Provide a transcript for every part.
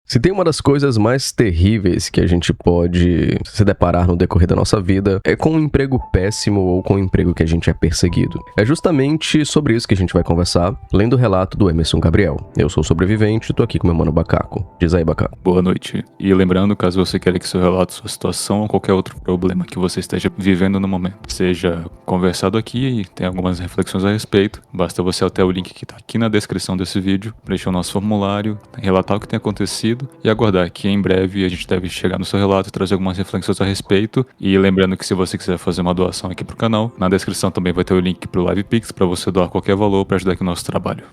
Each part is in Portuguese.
Se tem uma das coisas mais terríveis que a gente pode se deparar no decorrer da nossa vida, é com um emprego péssimo ou com um emprego que a gente é perseguido. É justamente sobre isso que a gente vai conversar, lendo o relato do Emerson Gabriel. Eu sou o sobrevivente e tô aqui com meu mano Bacaco. Diz aí, Bacaco. Boa noite. E lembrando, caso você queira que seu relato, sua situação ou qualquer outro problema que você esteja vivendo no momento seja conversado aqui e tem algumas reflexões a respeito, basta você alterar o link que tá aqui na descrição desse vídeo, preencher o nosso formulário, relatar o que tem acontecido e aguardar que em breve a gente deve chegar no seu relato e trazer algumas reflexões a respeito. E lembrando que se você quiser fazer uma doação aqui pro canal, na descrição também vai ter o link pro LivePix para você doar qualquer valor para ajudar aqui o nosso trabalho.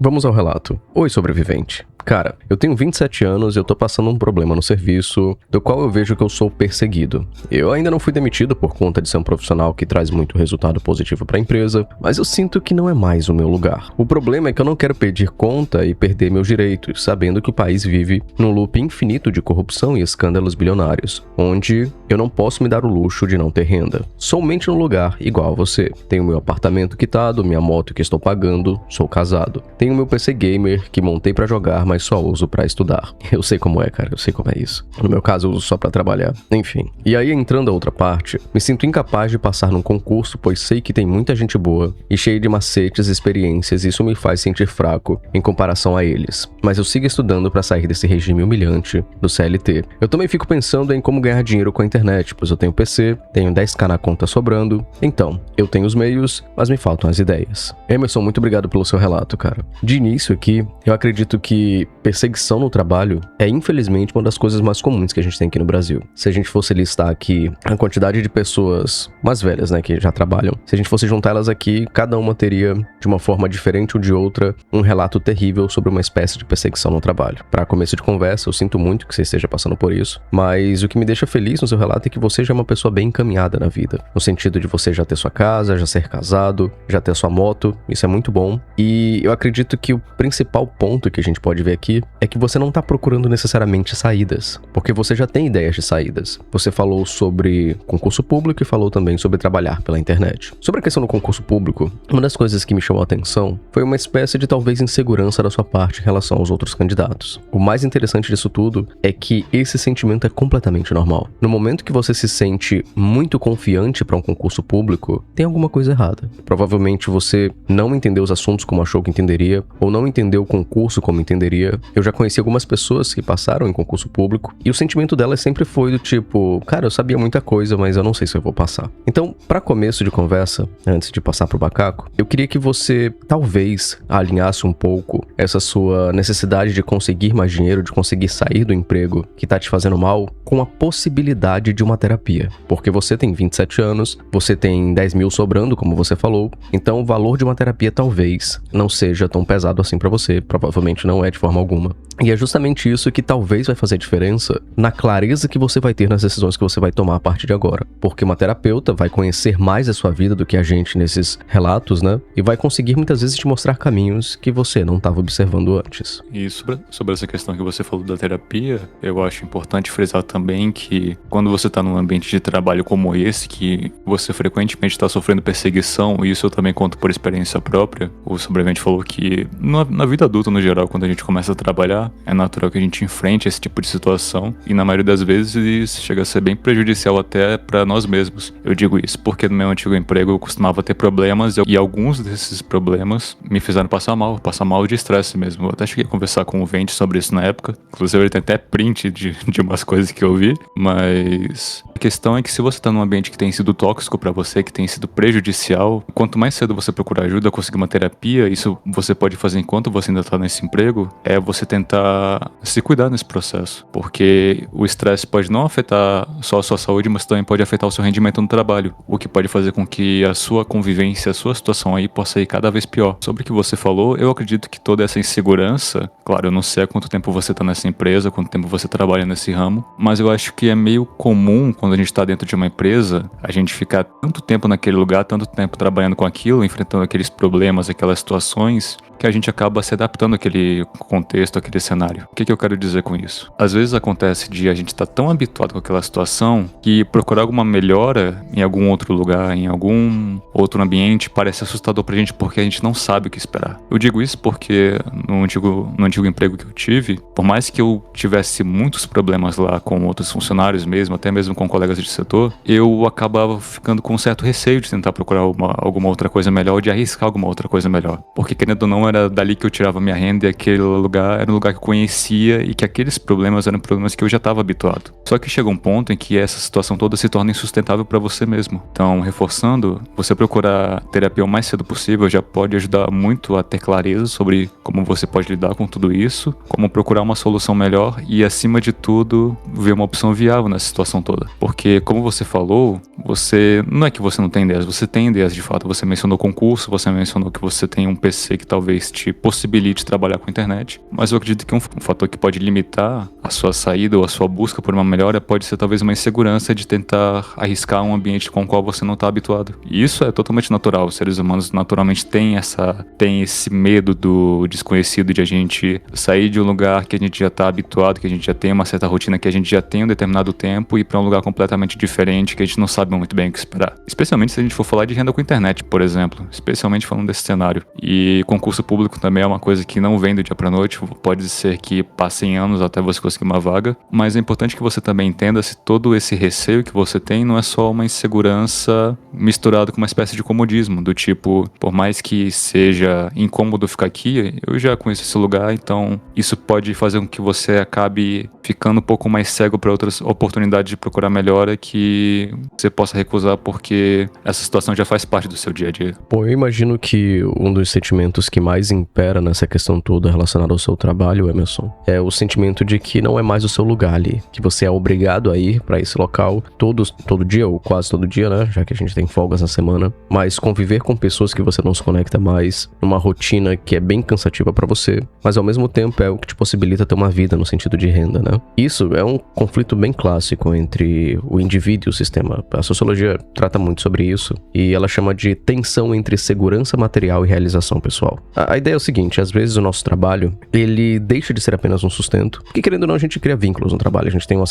Vamos ao relato. Oi, sobrevivente. Cara, eu tenho 27 anos e eu tô passando um problema no serviço, do qual eu vejo que eu sou perseguido. Eu ainda não fui demitido por conta de ser um profissional que traz muito resultado positivo pra empresa, mas eu sinto que não é mais o meu lugar. O problema é que eu não quero pedir conta e perder meus direitos, sabendo que o país vive num loop infinito de corrupção e escândalos bilionários, onde eu não posso me dar o luxo de não ter renda. Somente num lugar igual a você. Tenho meu apartamento quitado, minha moto que estou pagando, sou casado. Tenho meu PC gamer que montei pra jogar, mas só uso pra estudar. Eu sei como é, cara, eu sei como é isso. No meu caso, eu uso só pra trabalhar. Enfim. E aí, entrando a outra parte, me sinto incapaz de passar num concurso, pois sei que tem muita gente boa e cheia de macetes e experiências, e isso me faz sentir fraco em comparação a eles. Mas eu sigo estudando pra sair desse regime humilhante do CLT. Eu também fico pensando em como ganhar dinheiro com a internet, pois eu tenho PC, tenho 10k na conta sobrando. Então, eu tenho os meios, mas me faltam as ideias. Emerson, muito obrigado pelo seu relato, cara. De início aqui, eu acredito que perseguição no trabalho é infelizmente uma das coisas mais comuns que a gente tem aqui no Brasil. Se a gente fosse listar aqui a quantidade de pessoas mais velhas, né, que já trabalham, se a gente fosse juntar elas aqui, cada uma teria, de uma forma diferente ou de outra, um relato terrível sobre uma espécie de perseguição no trabalho. Para começo de conversa, eu sinto muito que você esteja passando por isso, mas o que me deixa feliz no seu relato é que você já é uma pessoa bem encaminhada na vida, no sentido de você já ter sua casa, já ser casado, já ter sua moto, isso é muito bom. E eu acredito que o principal ponto que a gente pode ver aqui é que você não tá procurando necessariamente saídas, porque você já tem ideias de saídas. Você falou sobre concurso público e falou também sobre trabalhar pela internet. Sobre a questão do concurso público, uma das coisas que me chamou a atenção foi uma espécie de talvez insegurança da sua parte em relação aos outros candidatos. O mais interessante disso tudo é que esse sentimento é completamente normal. No momento que você se sente muito confiante para um concurso público, tem alguma coisa errada. Provavelmente você não entendeu os assuntos como achou que entenderia, ou não entendeu o concurso como entenderia. Eu já conheci algumas pessoas que passaram em concurso público e o sentimento delas sempre foi do tipo, cara, eu sabia muita coisa, mas eu não sei se eu vou passar. Então, para começo de conversa, antes de passar pro Bacaco, eu queria que você talvez alinhasse um pouco essa sua necessidade de conseguir mais dinheiro, de conseguir sair do emprego que tá te fazendo mal, com a possibilidade de uma terapia. Porque você tem 27 anos, você tem 10 mil sobrando, como você falou, então o valor de uma terapia talvez não seja tão pesado assim pra você, provavelmente não é de forma alguma. E é justamente isso que talvez vai fazer diferença na clareza que você vai ter nas decisões que você vai tomar a partir de agora. Porque uma terapeuta vai conhecer mais a sua vida do que a gente nesses relatos, né? E vai conseguir muitas vezes te mostrar caminhos que você não estava observando antes. E sobre essa questão que você falou da terapia, eu acho importante frisar também que quando você está num ambiente de trabalho como esse, que você frequentemente está sofrendo perseguição, e isso eu também conto por experiência própria, o sobrevivente falou que na vida adulta no geral, quando a gente começa a trabalhar, é natural que a gente enfrente esse tipo de situação e na maioria das vezes isso chega a ser bem prejudicial até para nós mesmos. Eu digo isso porque no meu antigo emprego eu costumava ter problemas e alguns desses problemas me fizeram passar mal de estresse mesmo. Eu até cheguei a conversar com o Vente sobre isso na época, inclusive ele tem até print de umas coisas que eu vi, mas a questão é que se você tá num ambiente que tem sido tóxico para você, que tem sido prejudicial, quanto mais cedo você procurar ajuda, conseguir uma terapia, isso você pode fazer enquanto você ainda tá nesse emprego, é você tentar se cuidar nesse processo, porque o estresse pode não afetar só a sua saúde, mas também pode afetar o seu rendimento no trabalho, o que pode fazer com que a sua convivência, a sua situação aí possa ir cada vez pior. Sobre o que você falou, eu acredito que toda essa insegurança, claro, eu não sei há quanto tempo você tá nessa empresa, quanto tempo você trabalha nesse ramo, mas eu acho que é meio comum quando a gente tá dentro de uma empresa, a gente ficar tanto tempo naquele lugar, tanto tempo trabalhando com aquilo, enfrentando aqueles problemas, aquelas situações, que a gente acaba se adaptando àquele contexto, àquele cenário. O que eu quero dizer com isso? Às vezes acontece de a gente estar tão habituado com aquela situação que procurar alguma melhora em algum outro lugar, em algum outro ambiente, parece assustador pra gente porque a gente não sabe o que esperar. Eu digo isso porque no antigo emprego que eu tive, por mais que eu tivesse muitos problemas lá com outros funcionários mesmo, até mesmo com colegas de setor, eu acabava ficando com um certo receio de tentar procurar alguma outra coisa melhor, ou de arriscar alguma outra coisa melhor. Porque, querendo ou não, era dali que eu tirava minha renda e aquele lugar era um lugar que eu conhecia e que aqueles problemas eram problemas que eu já estava habituado. Só que chega um ponto em que essa situação toda se torna insustentável para você mesmo. Então, reforçando, você procurar terapia o mais cedo possível já pode ajudar muito a ter clareza sobre como você pode lidar com tudo isso, como procurar uma solução melhor e, acima de tudo, ver uma opção viável nessa situação toda. Porque, como você falou, não é que você não tem ideias, você tem ideias de fato. Você mencionou concurso, você mencionou que você tem um PC que talvez te possibilite trabalhar com a internet, mas eu acredito que um fator que pode limitar a sua saída ou a sua busca por uma melhora pode ser talvez uma insegurança de tentar arriscar um ambiente com o qual você não está habituado. E isso é totalmente natural. Os seres humanos naturalmente têm esse medo do desconhecido, de a gente sair de um lugar que a gente já está habituado, que a gente já tem uma certa rotina, que a gente já tem um determinado tempo, e ir para um lugar completamente diferente que a gente não sabe muito bem o que esperar. Especialmente se a gente for falar de renda com internet, por exemplo, especialmente falando desse cenário. E concurso público também é uma coisa que não vem do dia pra noite, pode ser que passem anos até você conseguir uma vaga, mas é importante que você também entenda se todo esse receio que você tem não é só uma insegurança misturada com uma espécie de comodismo, do tipo, por mais que seja incômodo ficar aqui, eu já conheço esse lugar, então isso pode fazer com que você acabe ficando um pouco mais cego para outras oportunidades de procurar melhora que você possa recusar porque essa situação já faz parte do seu dia a dia. Pô, eu imagino que um dos sentimentos que mais impera nessa questão toda relacionada ao seu trabalho, Emerson, é o sentimento de que não é mais o seu lugar ali, que você é obrigado a ir pra esse local todo dia, ou quase todo dia, né, já que a gente tem folgas na semana, mas conviver com pessoas que você não se conecta mais, numa rotina que é bem cansativa pra você, mas ao mesmo tempo é o que te possibilita ter uma vida no sentido de renda, né? Isso é um conflito bem clássico entre o indivíduo e o sistema. A sociologia trata muito sobre isso e ela chama de tensão entre segurança material e realização pessoal. A ideia é o seguinte, às vezes o nosso trabalho, ele deixa de ser apenas um sustento, porque querendo ou não a gente cria vínculos no trabalho, a gente tem um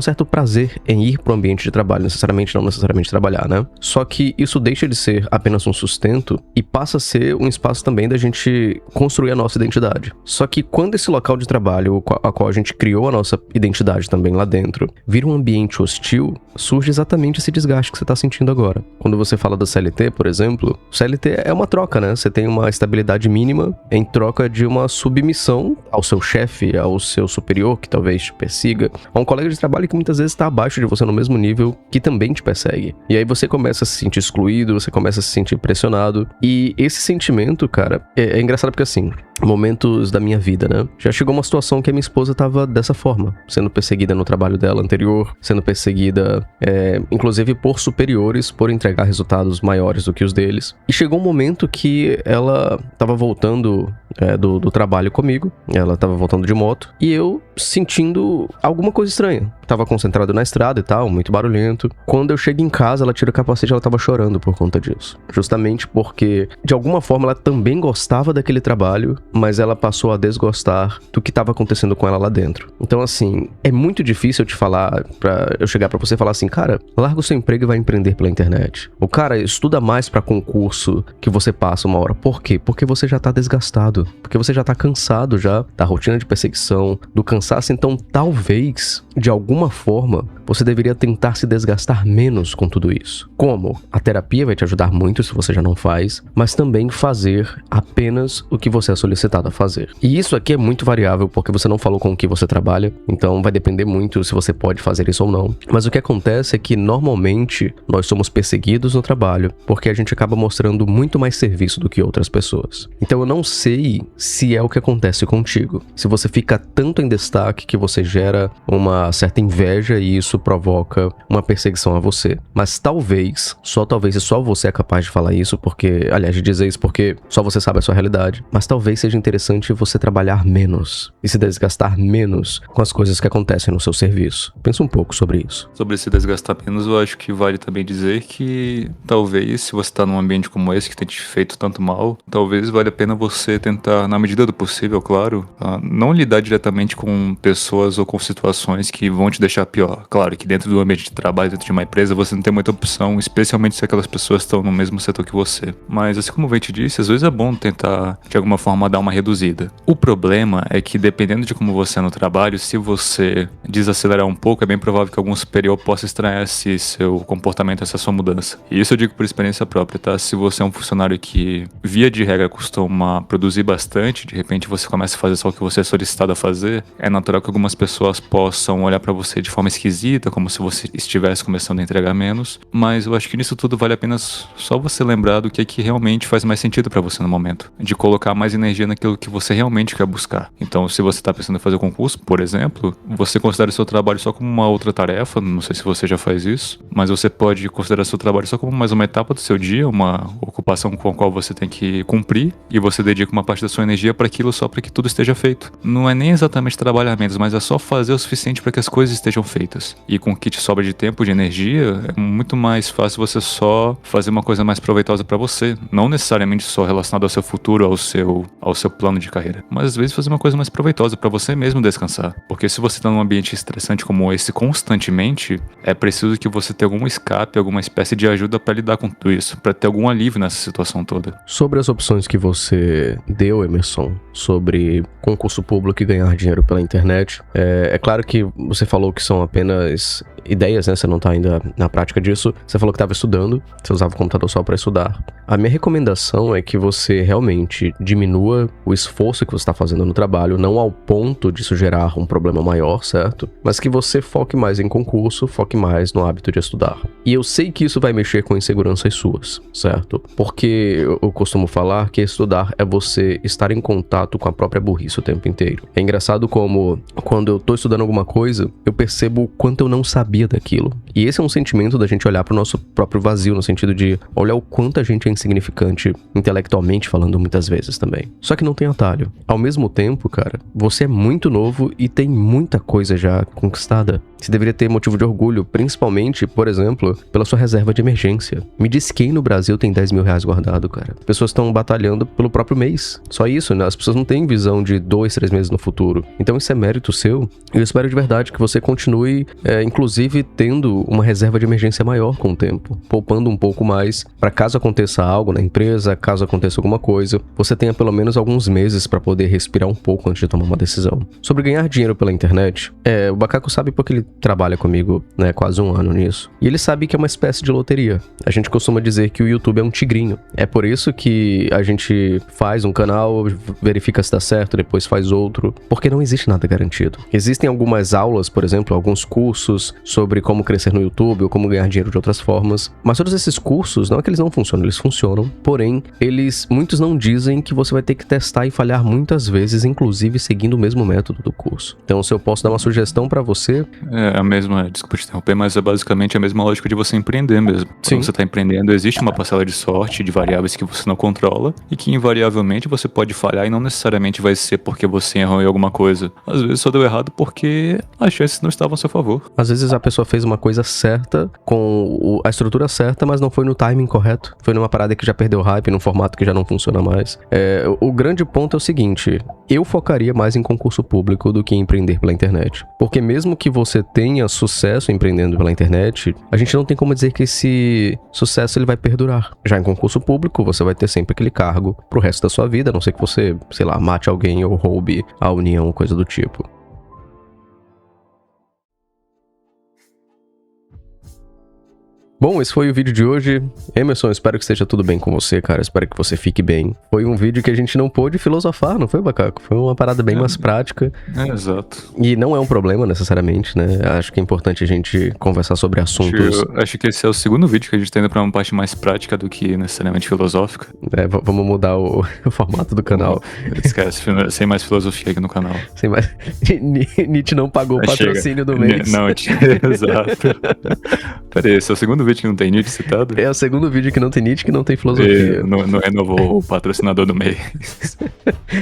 certo prazer em ir pro ambiente de trabalho, não necessariamente trabalhar, né? Só que isso deixa de ser apenas um sustento e passa a ser um espaço também da gente construir a nossa identidade. Só que quando esse local de trabalho, a qual a gente criou a nossa identidade também lá dentro, vira um ambiente hostil, surge exatamente esse desgaste que você tá sentindo agora. Quando você fala da CLT, por exemplo, CLT é uma troca, né? Você tem uma estabilidade mínima em troca de uma submissão ao seu chefe, ao seu superior, que talvez te persiga, a um colega de trabalho que muitas vezes está abaixo de você no mesmo nível, que também te persegue. E aí você começa a se sentir excluído, você começa a se sentir pressionado, e esse sentimento, cara, é engraçado porque assim, momentos da minha vida, né? Já chegou uma situação que a minha esposa tava dessa forma, sendo perseguida no trabalho dela anterior, sendo perseguida, inclusive por superiores, por entregar resultados maiores do que os deles. E chegou um momento que ela tava voltando do trabalho comigo, ela tava voltando de moto, e eu sentindo alguma coisa estranha. Tava concentrado na estrada e tal, muito barulhento. Quando eu chego em casa, ela tira o capacete e ela tava chorando por conta disso. Justamente porque, de alguma forma, ela também gostava daquele trabalho, mas ela passou a desgostar do que tava acontecendo com ela lá dentro. Então, assim, é muito difícil eu te falar, pra eu chegar pra você e falar assim, cara, larga o seu emprego e vai empreender pela internet. O cara, estuda mais pra concurso que você passa uma hora. Por quê? Porque você já tá desgastado. Porque você já tá cansado já da rotina de perseguição, do cansaço. Então, talvez, de alguma forma, você deveria tentar se desgastar menos com tudo isso. Como? A terapia vai te ajudar muito se você já não faz, mas também fazer apenas o que você é solicitado a fazer. E isso aqui é muito variável, porque você não falou com o que você trabalha, então vai depender muito se você pode fazer isso ou não. Mas o que acontece é que, normalmente, nós somos perseguidos no trabalho, porque a gente acaba mostrando muito mais serviço do que outras pessoas. Então eu não sei se é o que acontece contigo. Se você fica tanto em destaque que você gera uma certa inveja e isso isso provoca uma perseguição a você. Mas talvez, só talvez, e só você é capaz de falar isso, porque, aliás, de dizer isso porque só você sabe a sua realidade, mas talvez seja interessante você trabalhar menos e se desgastar menos com as coisas que acontecem no seu serviço. Pensa um pouco sobre isso. Sobre se desgastar menos, eu acho que vale também dizer que talvez, se você está num ambiente como esse que tem te feito tanto mal, talvez valha a pena você tentar, na medida do possível, claro, não lidar diretamente com pessoas ou com situações que vão te deixar pior. Claro que dentro do ambiente de trabalho, dentro de uma empresa, você não tem muita opção, especialmente se aquelas pessoas estão no mesmo setor que você. Mas assim como o Vente disse, às vezes é bom tentar, de alguma forma, dar uma reduzida. O problema é que, dependendo de como você é no trabalho, se você desacelerar um pouco, é bem provável que algum superior possa estranhar esse seu comportamento, essa sua mudança. E isso eu digo por experiência própria, tá? Se você é um funcionário que, via de regra, costuma produzir bastante, de repente você começa a fazer só o que você é solicitado a fazer, é natural que algumas pessoas possam olhar pra você de forma esquisita, como se você estivesse começando a entregar menos, mas eu acho que nisso tudo vale a pena só você lembrar do que é que realmente faz mais sentido pra você no momento, de colocar mais energia naquilo que você realmente quer buscar. Então, se você tá pensando em fazer concurso, por exemplo, você considera o seu trabalho só como uma outra tarefa, não sei se você já faz isso, mas você pode considerar seu trabalho só como mais uma etapa do seu dia, uma ocupação com a qual você tem que cumprir, e você dedica uma parte da sua energia para aquilo só para que tudo esteja feito. Não é nem exatamente trabalhar menos, mas é só fazer o suficiente para que as coisas estejam feitas. E com o que te sobra de tempo, de energia, é muito mais fácil você só fazer uma coisa mais proveitosa para você, não necessariamente só relacionado ao seu futuro, ao seu plano de carreira, mas às vezes fazer uma coisa mais proveitosa para você mesmo descansar. Porque se você tá num ambiente estressante como esse constantemente, é preciso que você tenha algum escape, alguma espécie de ajuda para lidar com tudo isso, para ter algum alívio nessa situação toda. Sobre as opções que você deu, Emerson, sobre concurso público e ganhar dinheiro pela internet, é claro que você falou que são apenas ideias, né? Você não tá ainda na prática disso. Você falou que estava estudando, você usava o computador só para estudar. A minha recomendação é que você realmente diminua o esforço que você está fazendo no trabalho, não ao ponto de isso gerar um problema maior, certo? Mas que você foque mais em concurso, foque mais no hábito de estudar. E eu sei que isso vai mexer com inseguranças suas, certo? Porque eu costumo falar que estudar é você estar em contato com a própria burrice o tempo inteiro. É engraçado como, quando eu tô estudando alguma coisa, eu percebo o quanto eu não sabia daquilo. E esse é um sentimento da gente olhar pro nosso próprio vazio, no sentido de olhar o quanto a gente é insignificante intelectualmente falando muitas vezes também. Só que não tem atalho. Ao mesmo tempo, cara, você é muito novo e tem muita coisa já conquistada. Você deveria ter motivo de orgulho, principalmente, por exemplo, pela sua reserva de emergência. Me diz quem no Brasil tem 10 mil reais guardado, cara. As pessoas estão batalhando pelo próprio mês. Só isso, né? As pessoas não têm visão de 2, 3 meses no futuro. Então isso é mérito seu. E eu espero de verdade que você continue, inclusive, tendo uma reserva de emergência maior com o tempo. Poupando um pouco mais para caso aconteça algo na empresa, caso aconteça alguma coisa, você tenha pelo menos alguns meses para poder respirar um pouco antes de tomar uma decisão. Sobre ganhar dinheiro pela internet, o Bacaco sabe porque ele trabalha comigo, né, quase 1 ano nisso. E ele sabe que é uma espécie de loteria. A gente costuma dizer que o YouTube é um tigrinho. É por isso que a gente faz um canal, verifica se dá certo, depois faz outro, porque não existe nada garantido. Existem algumas aulas, por exemplo, alguns cursos sobre como crescer no YouTube ou como ganhar dinheiro de outras formas, mas todos esses cursos, não é que eles não funcionam, eles funcionam, porém, muitos não dizem que você vai ter que testar e falhar muitas vezes, inclusive seguindo o mesmo método do curso. Então, se eu posso dar uma sugestão pra você... É a mesma, desculpa te interromper, mas é basicamente a mesma lógica de você empreender mesmo. Sim. Quando você tá empreendendo, existe uma parcela de sorte, de variáveis que você não controla e que invariavelmente você pode falhar e não necessariamente vai ser porque você errou em alguma coisa. Às vezes só deu errado porque as chances não estavam a seu favor. Às vezes a pessoa fez uma coisa certa, com a estrutura certa, mas não foi no timing correto. Foi numa parada que já perdeu hype, num formato que já não funciona mais. O grande ponto é o seguinte: eu focaria mais em concurso público do que em empreender pela internet. Porque mesmo que você tenha sucesso empreendendo pela internet, a gente não tem como dizer que esse sucesso ele vai perdurar. Já em concurso público, você vai ter sempre aquele cargo pro resto da sua vida, a não ser que você, sei lá, mate alguém ou roube a união, coisa do tipo. Bom, esse foi o vídeo de hoje. Emerson, espero que esteja tudo bem com você, cara. Espero que você fique bem. Foi um vídeo que a gente não pôde filosofar, não foi, Bacaco? Foi uma parada bem mais prática. Exato. E não é um problema, necessariamente, né? Acho que é importante a gente conversar sobre assuntos... Acho que esse é o segundo vídeo que a gente tá indo pra uma parte mais prática do que necessariamente filosófica. Vamos mudar o formato do canal. Esquece, sem mais filosofia aqui no canal. Sem mais... Nietzsche não pagou o patrocínio do mês. Não, exato. Peraí, esse é o segundo vídeo que não tem Nietzsche citado? É o segundo vídeo que não tem Nietzsche, que não tem filosofia. Não renovou o patrocinador do mês.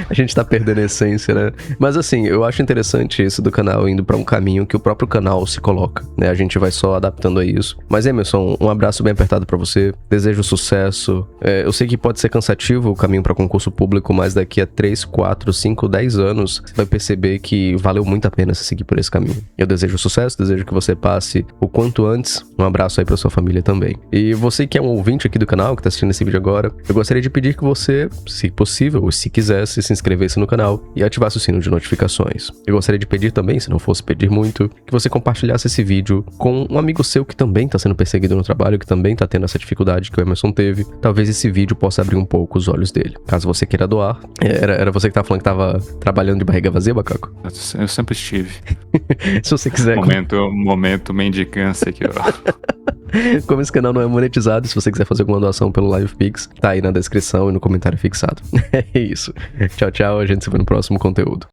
A gente tá perdendo a essência, né? Mas assim, eu acho interessante isso do canal indo pra um caminho que o próprio canal se coloca, né? A gente vai só adaptando a isso. Mas Emerson, um abraço bem apertado pra você. Desejo sucesso. Eu sei que pode ser cansativo o caminho pra concurso público, mas daqui a 3, 4, 5, 10 anos, você vai perceber que valeu muito a pena se seguir por esse caminho. Eu desejo sucesso, desejo que você passe o quanto antes. Um abraço aí pra sua família também. E você que é um ouvinte aqui do canal, que tá assistindo esse vídeo agora, eu gostaria de pedir que você, se possível, ou se quisesse, se inscrevesse no canal e ativasse o sino de notificações. Eu gostaria de pedir também, se não fosse pedir muito, que você compartilhasse esse vídeo com um amigo seu que também tá sendo perseguido no trabalho, que também tá tendo essa dificuldade que o Emerson teve. Talvez esse vídeo possa abrir um pouco os olhos dele. Caso você queira doar. Era você que tava falando que tava trabalhando de barriga vazia, Bacaco? Eu sempre estive. Se você quiser... Momento mendicância aqui, ó. Como esse canal não é monetizado, se você quiser fazer alguma doação pelo LivePix, tá aí na descrição e no comentário fixado. É isso. Tchau, tchau. A gente se vê no próximo conteúdo.